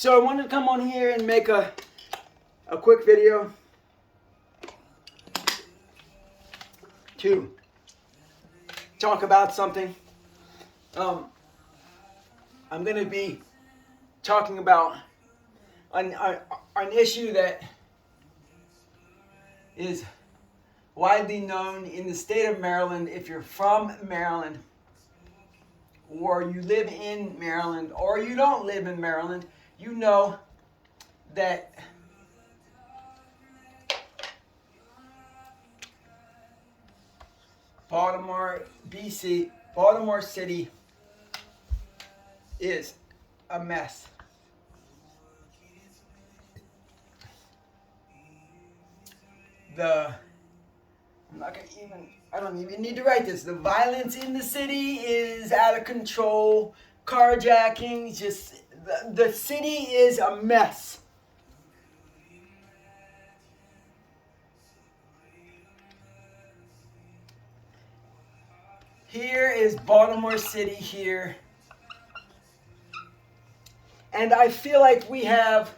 So I wanted to come on here and make a quick video to talk about something. I'm going to be talking about an issue that is widely known in the state of Maryland. If you're from Maryland, or you live in Maryland, or you don't live in Maryland, you know that Baltimore City is a mess. I don't even need to write this. The violence in the city is out of control. Carjacking, the city is a mess. Here is Baltimore City here. And I feel like we have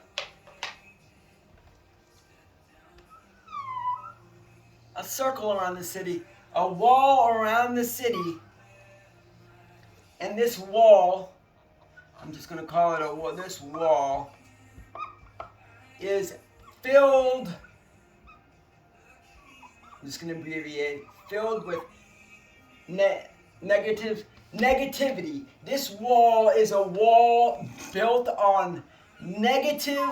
a circle around the city, a wall around the city, and this wall, I'm just going to call it a wall, this wall is filled, I'm just going to abbreviate, filled with negativity. This wall is a wall built on negative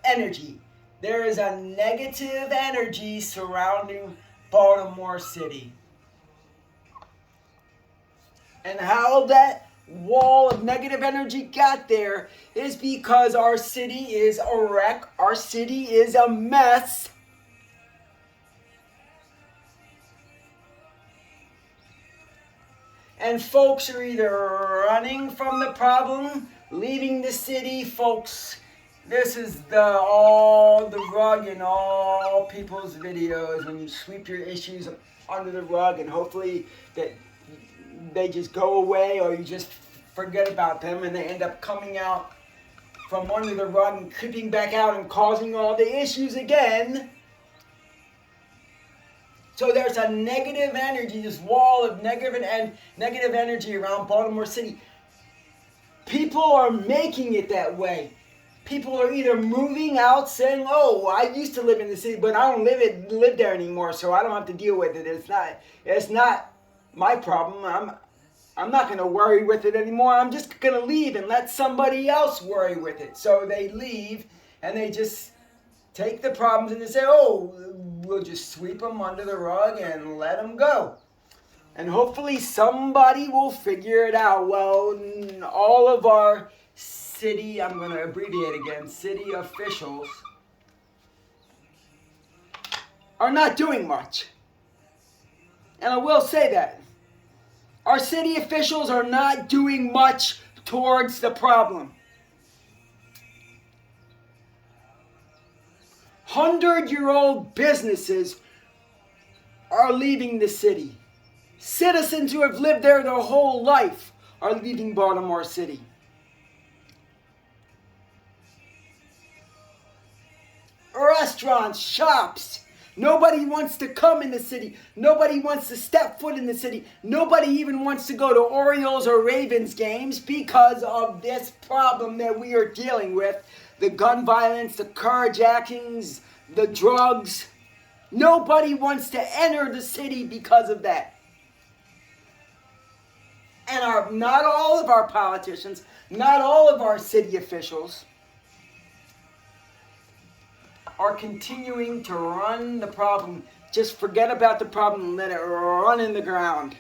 energy. There is a negative energy surrounding Baltimore City. And how that wall of negative energy got there is because our city is a wreck. Our city is a mess. And folks are either running from the problem, leaving the city. Folks, this is all the rug in all people's videos, when you sweep your issues under the rug and hopefully that they just go away, or you just forget about them and they end up coming out from under the rug and creeping back out and causing all the issues again. So there's a negative energy, this wall of negative energy around Baltimore City. People are making it that way. People are either moving out saying, oh, I used to live in the city, but I don't live there anymore, so I don't have to deal with it. It's not my problem. I'm not going to worry with it anymore. I'm just going to leave and let somebody else worry with it. So they leave and they just take the problems and they say, oh, we'll just sweep them under the rug and let them go. And hopefully somebody will figure it out. Well, all of our city, I'm going to abbreviate again, city officials are not doing much. And I will say that. Our city officials are not doing much towards the problem. 100-year-old businesses are leaving the city. Citizens who have lived there their whole life are leaving Baltimore City. Restaurants, shops. Nobody wants to come in the city. Nobody wants to step foot in the city. Nobody even wants to go to Orioles or Ravens games because of this problem that we are dealing with. The gun violence, the carjackings, the drugs. Nobody wants to enter the city because of that. And not all of our politicians, not all of our city officials are continuing to run the problem. Just forget about the problem and let it run in the ground.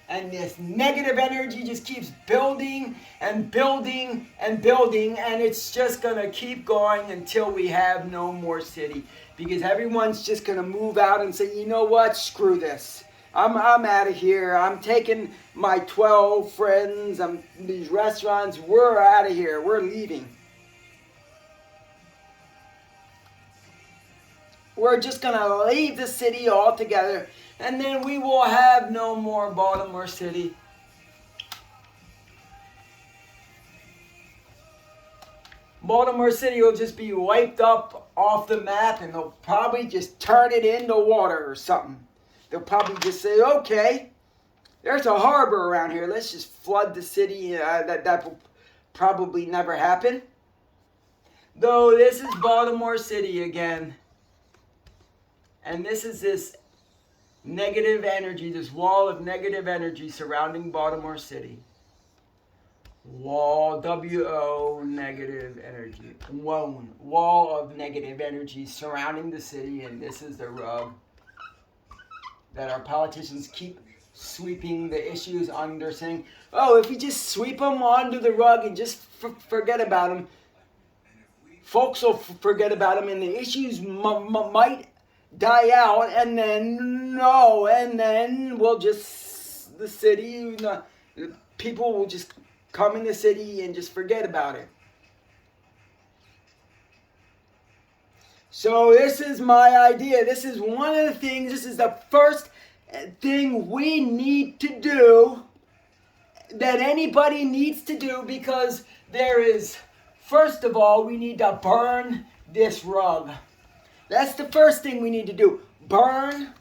And this negative energy just keeps building and building and building, and it's just going to keep going until we have no more city. Because everyone's just going to move out and say, you know what, screw this. I'm out of here. I'm taking my 12 friends, these restaurants, we're out of here. We're leaving. We're just going to leave the city altogether, and then we will have no more Baltimore City. Baltimore City will just be wiped up off the map, and they'll probably just turn it into water or something. They'll probably just say, okay, there's a harbor around here. Let's just flood the city. That will probably never happen. Though this is Baltimore City again. And this is this negative energy, this wall of negative energy surrounding Baltimore City. Wall, W-O, negative energy. Wall of negative energy surrounding the city, and this is the rug that our politicians keep sweeping the issues under, saying, oh, if we just sweep them under the rug and just forget about them, folks will forget about them, and the issues might die out, and then we'll just, the city, people will just come in the city and just forget about it. So this is my idea. This is one of the things, this is the first thing we need to do, that anybody needs to do, because there is, first of all, we need to burn this rug. That's the first thing we need to do. Burn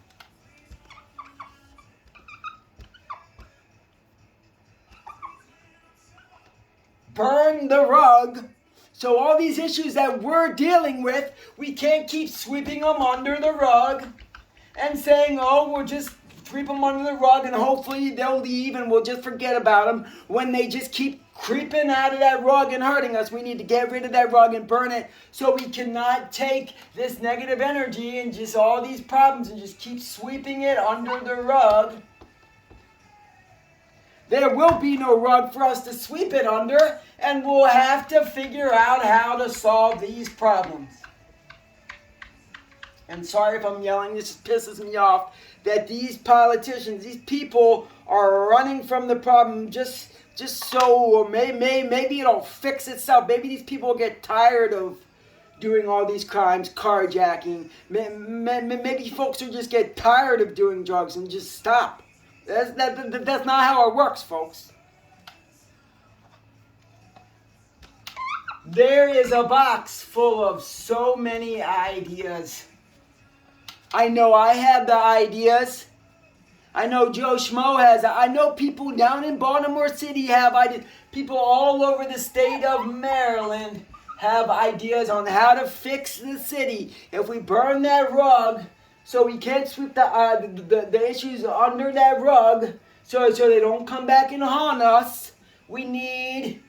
the rug. So all these issues that we're dealing with, we can't keep sweeping them under the rug and saying, oh, we'll just sweep them under the rug and hopefully they'll leave and we'll just forget about them, when they just keep creeping out of that rug and hurting us. We need to get rid of that rug and burn it, so we cannot take this negative energy and just all these problems and just keep sweeping it under the rug. There will be no rug for us to sweep it under, and we'll have to figure out how to solve these problems. And sorry if I'm yelling, this pisses me off, that these politicians, these people are running from the problem just so maybe it'll fix itself. Maybe these people get tired of doing all these crimes, carjacking. Maybe folks will just get tired of doing drugs and just stop. That's not how it works, folks. There is a box full of so many ideas. I know I have the ideas. I know Joe Schmo has. I know people down in Baltimore City have ideas. People all over the state of Maryland have ideas on how to fix the city. If we burn that rug, so we can't sweep the issues under that rug, so they don't come back and haunt us, we need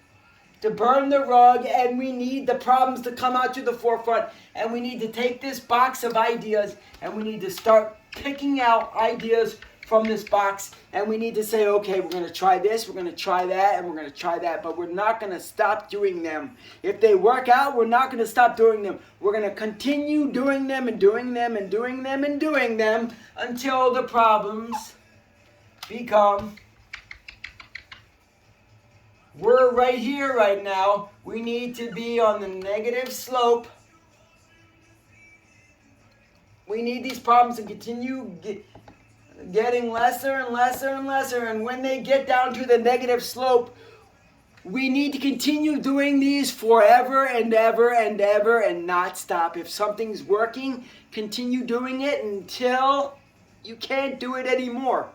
to burn the rug, and we need the problems to come out to the forefront, and we need to take this box of ideas, and we need to start picking out ideas from this box, and we need to say, okay, we're going to try this, we're going to try that, and we're going to try that, but we're not going to stop doing them. If they work out, we're not going to stop doing them. We're going to continue doing them and doing them and doing them and doing them until the problems become, we're right here right now. We need to be on the negative slope. We need these problems to continue getting lesser and lesser and lesser, and when they get down to the negative slope, we need to continue doing these forever and ever and ever and not stop. If something's working, continue doing it until you can't do it anymore.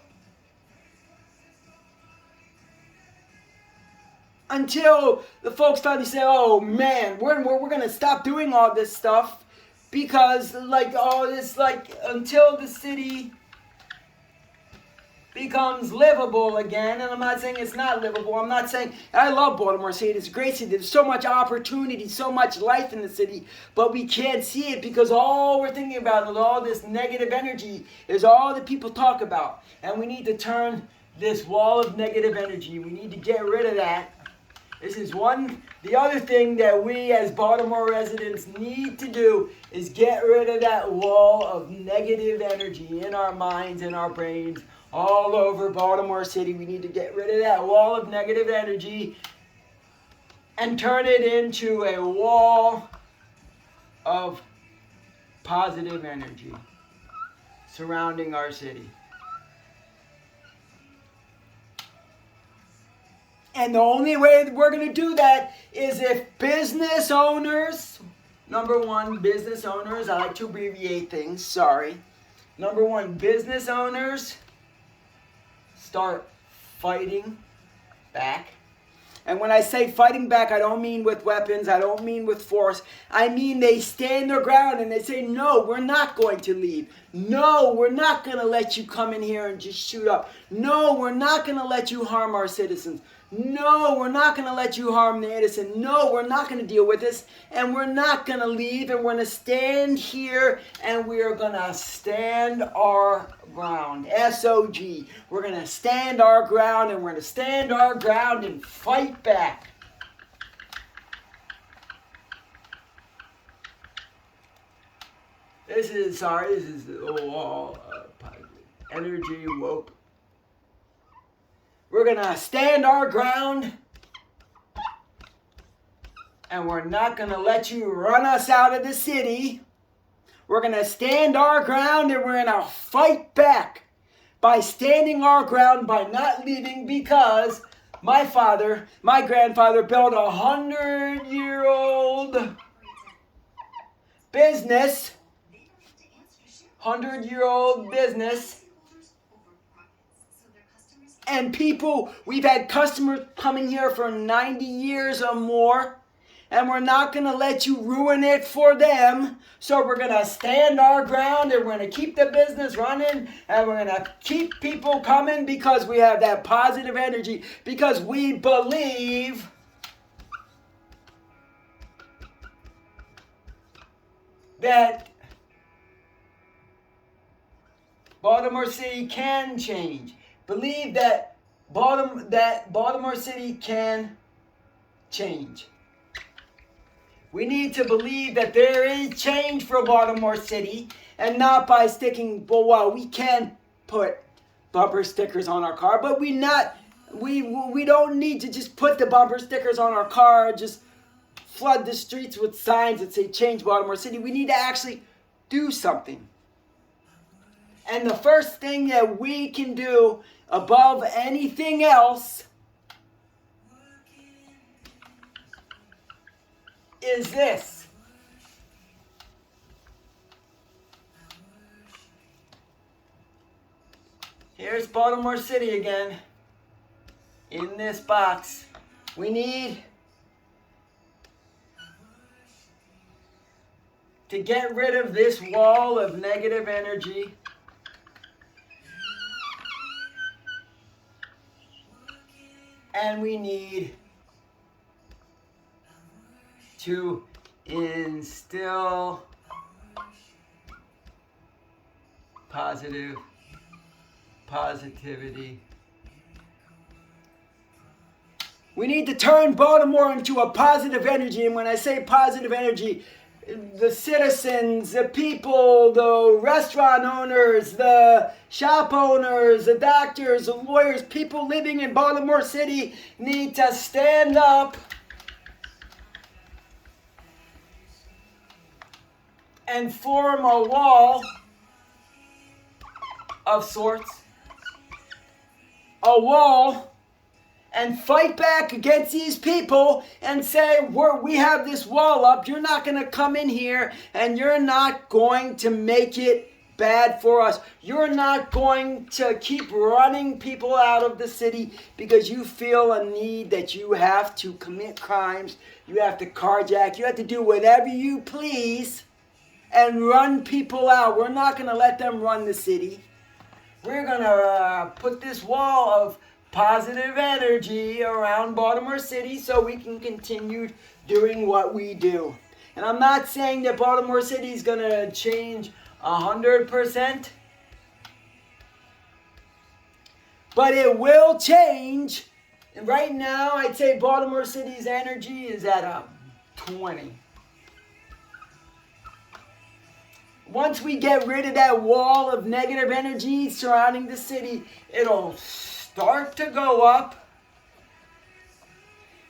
Until the folks finally say, oh man, we're going to stop doing all this stuff, because until the city becomes livable again. And I'm not saying it's not livable. I'm not saying, I love Baltimore City. It's a great city. There's so much opportunity, so much life in the city, but we can't see it because all we're thinking about is all this negative energy is all that people talk about. And we need to turn this wall of negative energy. We need to get rid of that. This is one. The other thing that we as Baltimore residents need to do is get rid of that wall of negative energy in our minds, in our brains, all over Baltimore City. We need to get rid of that wall of negative energy and turn it into a wall of positive energy surrounding our city. And the only way that we're going to do that is if business owners, number one, business owners, I like to abbreviate things, sorry. Number one, business owners start fighting back. And when I say fighting back, I don't mean with weapons, I don't mean with force. I mean they stand their ground and they say, no, we're not going to leave. No, we're not going to let you come in here and just shoot up. No, we're not going to let you harm our citizens. No, we're not going to let you harm the innocent. No, we're not going to deal with this. And we're not going to leave. And we're going to stand here and we're going to stand our ground. S-O-G. We're going to stand our ground and we're going to stand our ground and fight back. This is all energy woke. We're going to stand our ground and we're not going to let you run us out of the city. We're going to stand our ground and we're going to fight back by standing our ground, by not leaving, because my grandfather built 100-year-old business. 100-year-old business. And people, we've had customers coming here for 90 years or more. And we're not going to let you ruin it for them. So we're going to stand our ground and we're going to keep the business running. And we're going to keep people coming because we have that positive energy. Because we believe that Baltimore City can change. Believe that Baltimore City can change. We need to believe that there is change for Baltimore City, and not by sticking, well, we can put bumper stickers on our car, but we don't need to just put the bumper stickers on our car, just flood the streets with signs that say change Baltimore City. We need to actually do something. And the first thing that we can do above anything else is this. Here's Baltimore City again in this box. We need to get rid of this wall of negative energy. And we need to instill positivity. We need to turn Baltimore into a positive energy. And when I say positive energy, the citizens, the people, the restaurant owners, the shop owners, the doctors, the lawyers, people living in Baltimore City need to stand up and form a wall of sorts. A wall. And fight back against these people and say, we have this wall up. You're not going to come in here and you're not going to make it bad for us. You're not going to keep running people out of the city because you feel a need that you have to commit crimes. You have to carjack. You have to do whatever you please and run people out. We're not going to let them run the city. We're going to put this wall of positive energy around Baltimore City so we can continue doing what we do. And I'm not saying that Baltimore City is going to change 100%, but it will change. And right now, I'd say Baltimore City's energy is at a 20. Once we get rid of that wall of negative energy surrounding the city, it'll start to go up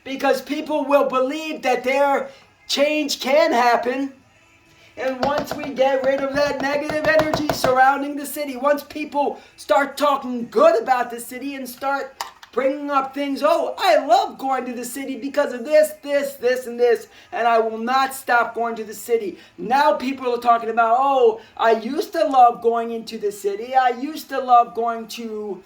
because people will believe that their change can happen. And once we get rid of that negative energy surrounding the city, once people start talking good about the city and start bringing up things. Oh, I love going to the city because of this, and this, and I will not stop going to the city. Now people are talking about, oh, I used to love going into the city. I used to love going to,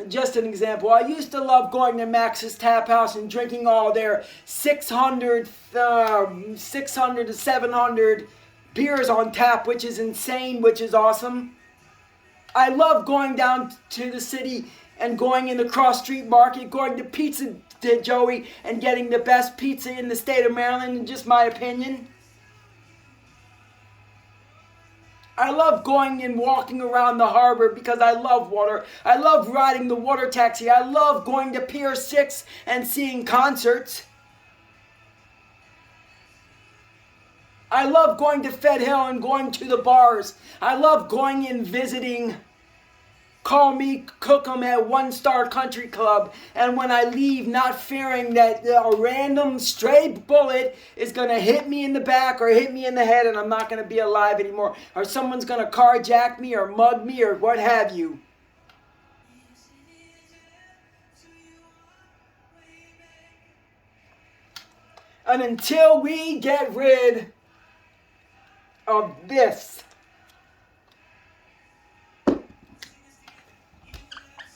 just an example, I used to love going to Max's Tap House and drinking all their 600 to 700 beers on tap, which is insane, which is awesome. I love going down to the city and going in the cross street market, going to Pizza Joey and getting the best pizza in the state of Maryland, in just my opinion. I love going and walking around the harbor because I love water. I love riding the water taxi. I love going to Pier 6 and seeing concerts. I love going to Fed Hill and going to the bars. I love going and visiting Call Me Cookham at One Star Country Club. And when I leave, not fearing that a random stray bullet is going to hit me in the back or hit me in the head and I'm not going to be alive anymore. Or someone's going to carjack me or mug me or what have you. And until we get rid of this.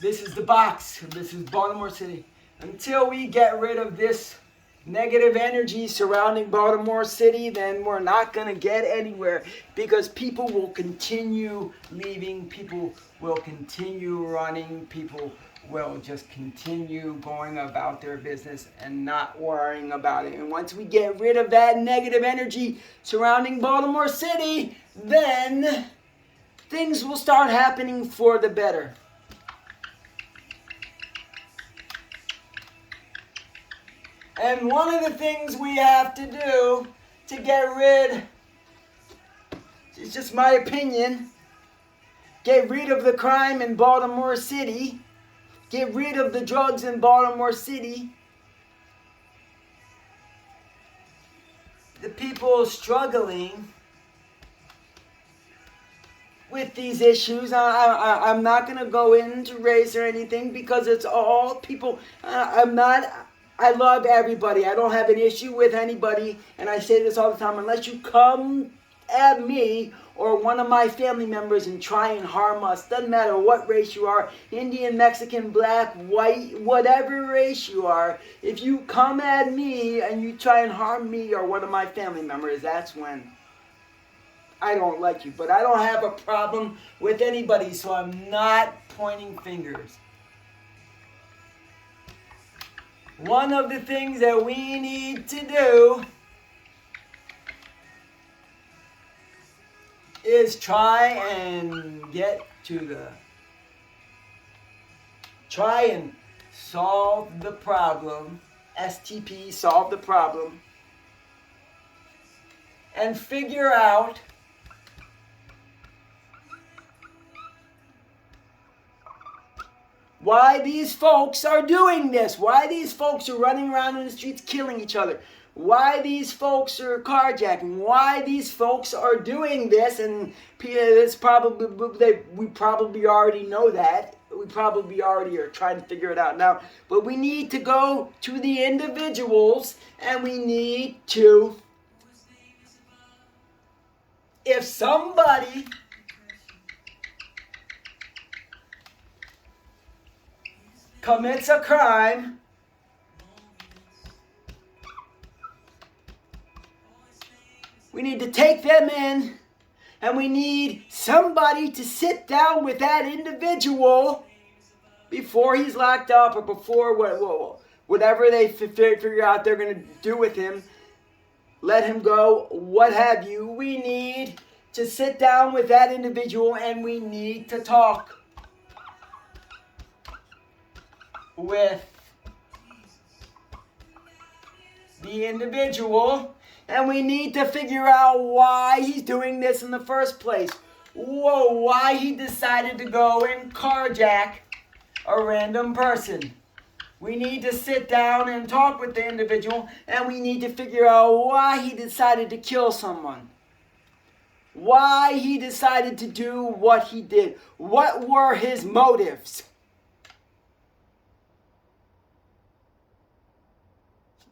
This is the box. This is Baltimore City. Until we get rid of this negative energy surrounding Baltimore City, then we're not going to get anywhere, because people will continue leaving, people will continue running, people will just continue going about their business and not worrying about it. And once we get rid of that negative energy surrounding Baltimore City, then things will start happening for the better. And one of the things we have to do to get rid, it's just my opinion, get rid of the crime in Baltimore City, get rid of the drugs in Baltimore City, the people struggling with these issues. I'm not going to go into race or anything, because it's all people. I love everybody. I don't have an issue with anybody, and I say this all the time. Unless you come at me or one of my family members and try and harm us, doesn't matter what race you are, Indian, Mexican, black, white, whatever race you are, if you come at me and you try and harm me or one of my family members, that's when I don't like you. But I don't have a problem with anybody, so I'm not pointing fingers. One of the things that we need to do is try and solve the problem, STP, solve the problem, and figure out why these folks are doing this, why these folks are running around in the streets killing each other, why these folks are carjacking, why these folks are doing this. And it's probably, we probably already know that. We probably already are trying to figure it out now. But we need to go to the individuals, and we need to, if somebody commits a crime, we need to take them in, and we need somebody to sit down with that individual before he's locked up, or before whatever they figure out they're going to do with him, let him go, what have you. We need to sit down with that individual, and we need to talk with the individual, and we need to figure out why he's doing this in the first place. Why he decided to go and carjack a random person. We need to sit down and talk with the individual, and we need to figure out why he decided to kill someone. Why he decided to do what he did. What were his motives?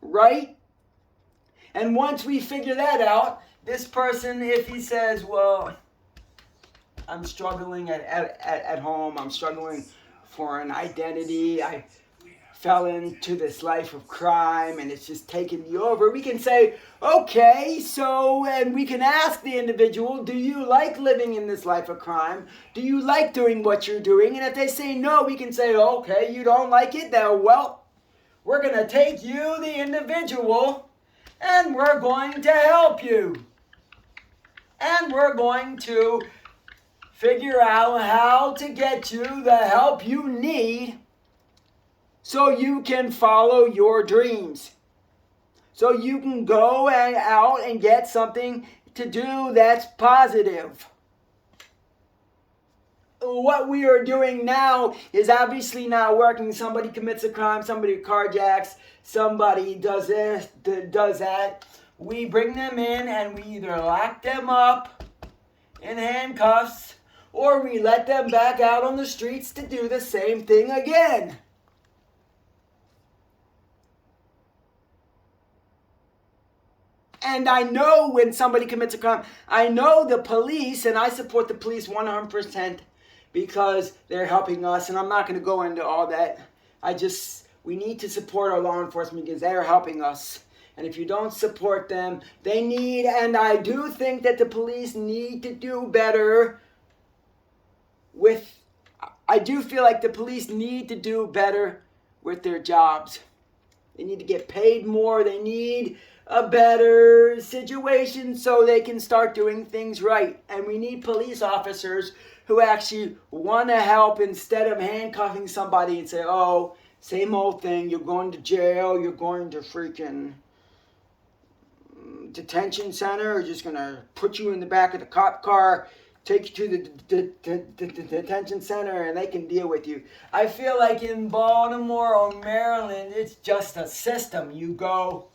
right? And once we figure that out, this person, if he says, well, I'm struggling at home, I'm struggling for an identity, I fell into this life of crime and it's just taken me over, we can say, okay, so, and we can ask the individual, do you like living in this life of crime? Do you like doing what you're doing? And if they say no, we can say, okay, you don't like it? Then, well, we're going to take you, the individual, and we're going to help you. And we're going to figure out how to get you the help you need so you can follow your dreams. So you can go out and get something to do that's positive. What we are doing now is obviously not working. Somebody commits a crime, somebody carjacks, somebody does this, does that. We bring them in and we either lock them up in handcuffs or we let them back out on the streets to do the same thing again. And I know when somebody commits a crime, I know the police, and I support the police 100% because they're helping us, and I'm not going to go into all that. We need to support our law enforcement because they're helping us. And if you don't support them, they need, and I do think that the police need to do better I do feel like the police need to do better with their jobs. They need to get paid more. They need a better situation so they can start doing things right. And we need police officers who actually want to help instead of handcuffing somebody and say, oh, same old thing, you're going to jail, you're going to freaking detention center, we're just going to put you in the back of the cop car, take you to the detention center, and they can deal with you. I feel like in Baltimore or Maryland, it's just a system. You go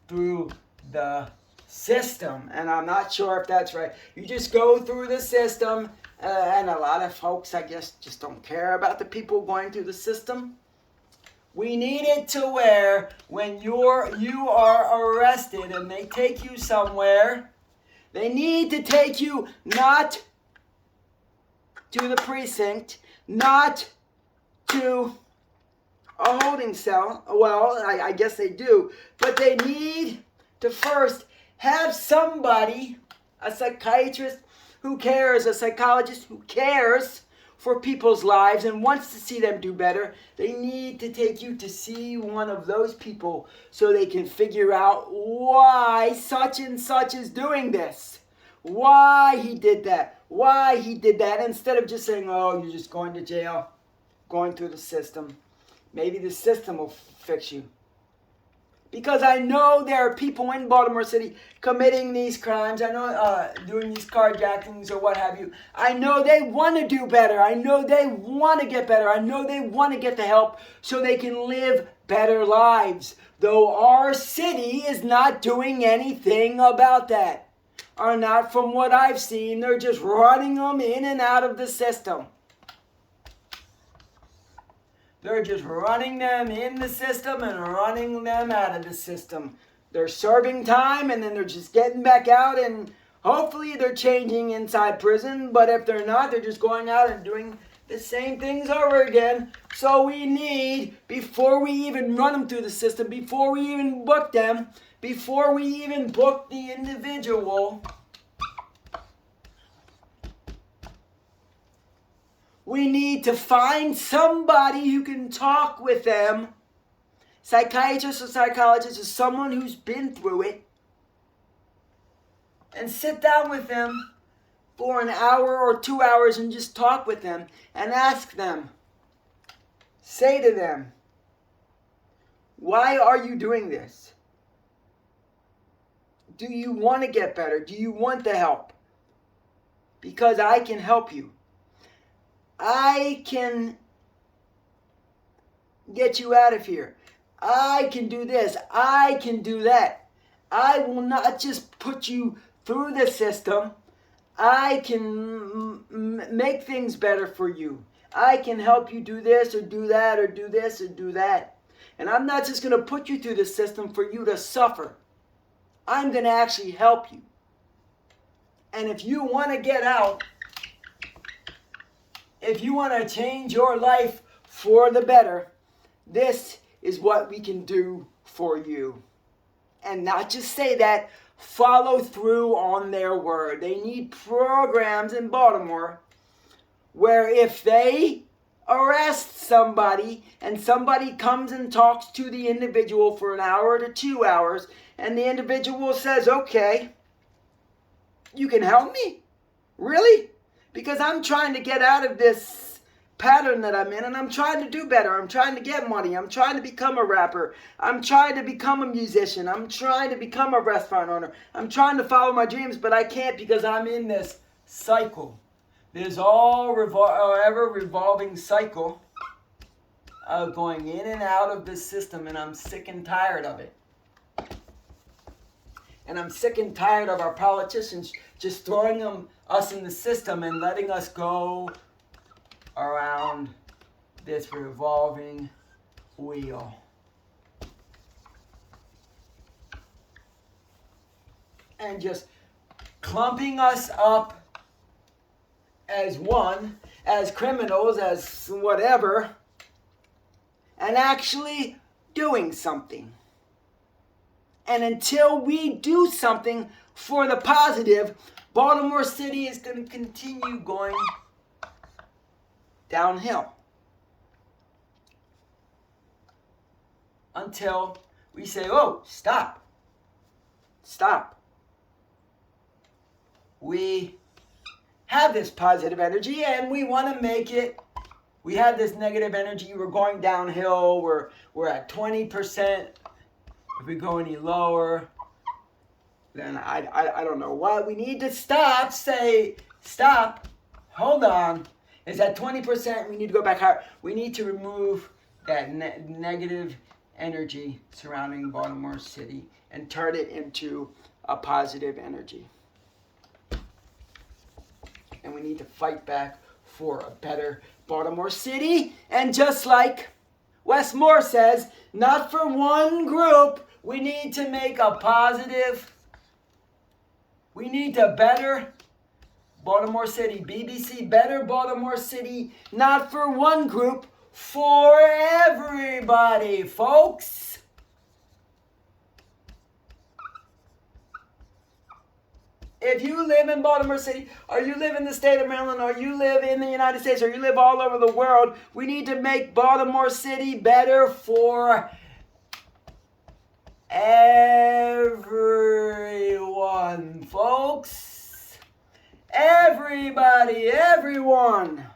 through the system, and I'm not sure if that's right. You just go through the system, and a lot of folks, I guess, just don't care about the people going through the system. We need it to where when you are arrested and they take you somewhere, they need to take you not to the precinct, not to a holding cell. Well, I guess they do. But they need to first have somebody, a psychiatrist who cares, a psychologist who cares for people's lives and wants to see them do better. They need to take you to see one of those people so they can figure out why such and such is doing this. Why he did that. Why he did that. Instead of just saying, oh, you're just going to jail, going through the system. Maybe the system will fix you. Because I know there are people in Baltimore City committing these crimes. I know doing these carjackings or what have you. I know they want to do better. I know they want to get better. I know they want to get the help so they can live better lives. Though our city is not doing anything about that. Or not from what I've seen. They're just running them in and out of the system. They're just running them in the system and running them out of the system. They're serving time and then they're just getting back out and hopefully they're changing inside prison. But if they're not, they're just going out and doing the same things over again. So we need, before we even run them through the system, before we even book them, before we even book the individual, we need to find somebody who can talk with them, psychiatrist or psychologist or someone who's been through it, and sit down with them for an hour or 2 hours and just talk with them and ask them, say to them, why are you doing this? Do you want to get better? Do you want the help? Because I can help you. I can get you out of here. I can do this. I can do that. I will not just put you through the system. I can make things better for you. I can help you do this or do that or do this or do that. And I'm not just going to put you through the system for you to suffer. I'm going to actually help you. And if you want to get out, if you want to change your life for the better, this is what we can do for you. And not just say that, follow through on their word. They need programs in Baltimore where if they arrest somebody and somebody comes and talks to the individual for an hour to 2 hours and the individual says, okay, you can help me? Really? Because I'm trying to get out of this pattern that I'm in, and I'm trying to do better. I'm trying to get money. I'm trying to become a rapper. I'm trying to become a musician. I'm trying to become a restaurant owner. I'm trying to follow my dreams, but I can't because I'm in this cycle. This ever revolving cycle of going in and out of this system, and I'm sick and tired of it. And I'm sick and tired of our politicians just throwing us in the system and letting us go around this revolving wheel. And just clumping us up as one, as criminals, as whatever, and actually doing something. And until we do something for the positive, Baltimore City is going to continue going downhill until we say, oh, stop. We have this positive energy and we want to make it. We have this negative energy. We're going downhill. We're at 20%. If we go any lower, then I don't know what. We need to stop. Say, stop. Hold on. It's at 20%. We need to go back higher. We need to remove that negative energy surrounding Baltimore City and turn it into a positive energy. And we need to fight back for a better Baltimore City. And just like Wes Moore says, not for one group. We need to make a positive. We need to better Baltimore City. BBC, better Baltimore City. Not for one group, for everybody, folks. If you live in Baltimore City, or you live in the state of Maryland, or you live in the United States, or you live all over the world, we need to make Baltimore City better for everyone, folks. Everybody, everyone.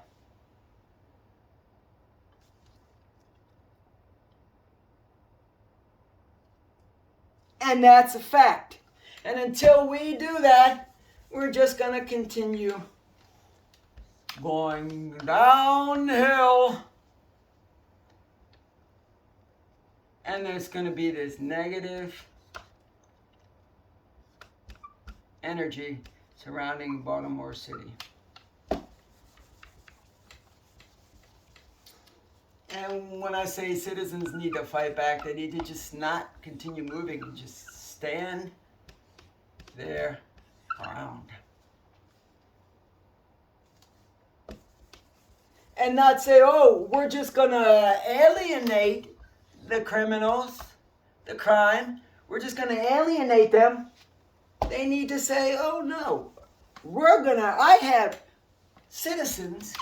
And that's a fact. And until we do that, we're just going to continue going downhill. And there's going to be this negative energy surrounding Baltimore City. And when I say citizens need to fight back, they need to just not continue moving and just stand their ground. And not say, oh, we're just going to alienate the criminals, the crime. We're just going to alienate them. They need to say, oh no, I have citizens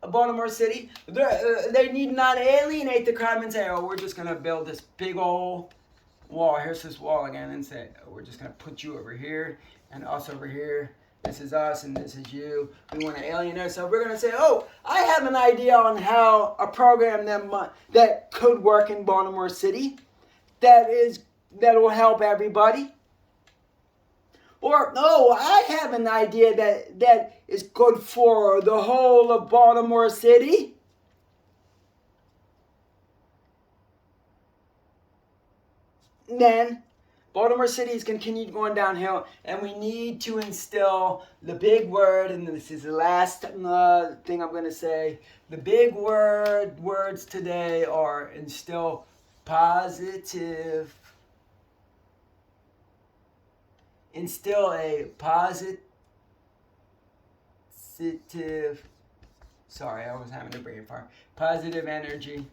of Baltimore City. They need not alienate the crime and say, oh, we're just going to build this big old wall. Here's this wall again, and say, oh, we're just going to put you over here and us over here. This is us and this is you. We want to alienate. So we're going to say, oh, I have an idea on how a program that could work in Baltimore City that will help everybody. Or, oh, I have an idea that is good for the whole of Baltimore City. Then Baltimore City is continue going downhill, and we need to instill the big word, and this is the last thing I'm going to say. The big words today are instill positive, instill a positive, sorry, I was having a brain fart, positive energy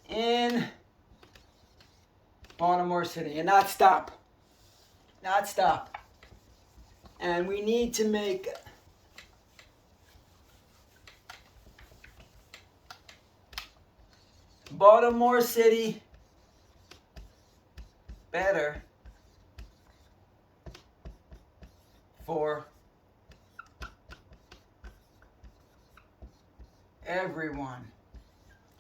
in Baltimore City, and not stop. And we need to make Baltimore City better for everyone.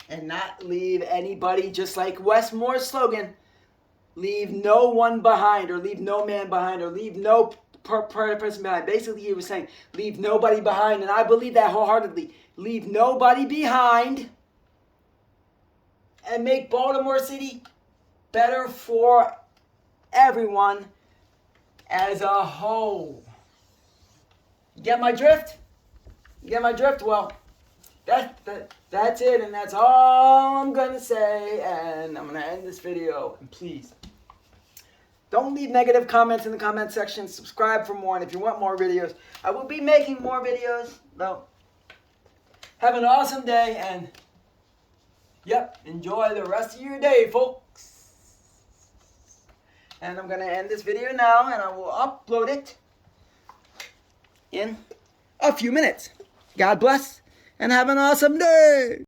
And not leave anybody, just like Wes Moore's slogan, leave no one behind, or leave no man behind, or leave no person behind. Basically, he was saying, leave nobody behind, and I believe that wholeheartedly. Leave nobody behind, and make Baltimore City better for everyone as a whole. You get my drift? Well, that's it, and that's all I'm gonna say, and I'm gonna end this video. And please don't leave negative comments in the comment section. Subscribe for more, and if you want more videos, I will be making more videos. Though, have an awesome day, and enjoy the rest of your day, folks. And I'm gonna end this video now, and I will upload it in a few minutes. God bless, and have an awesome day.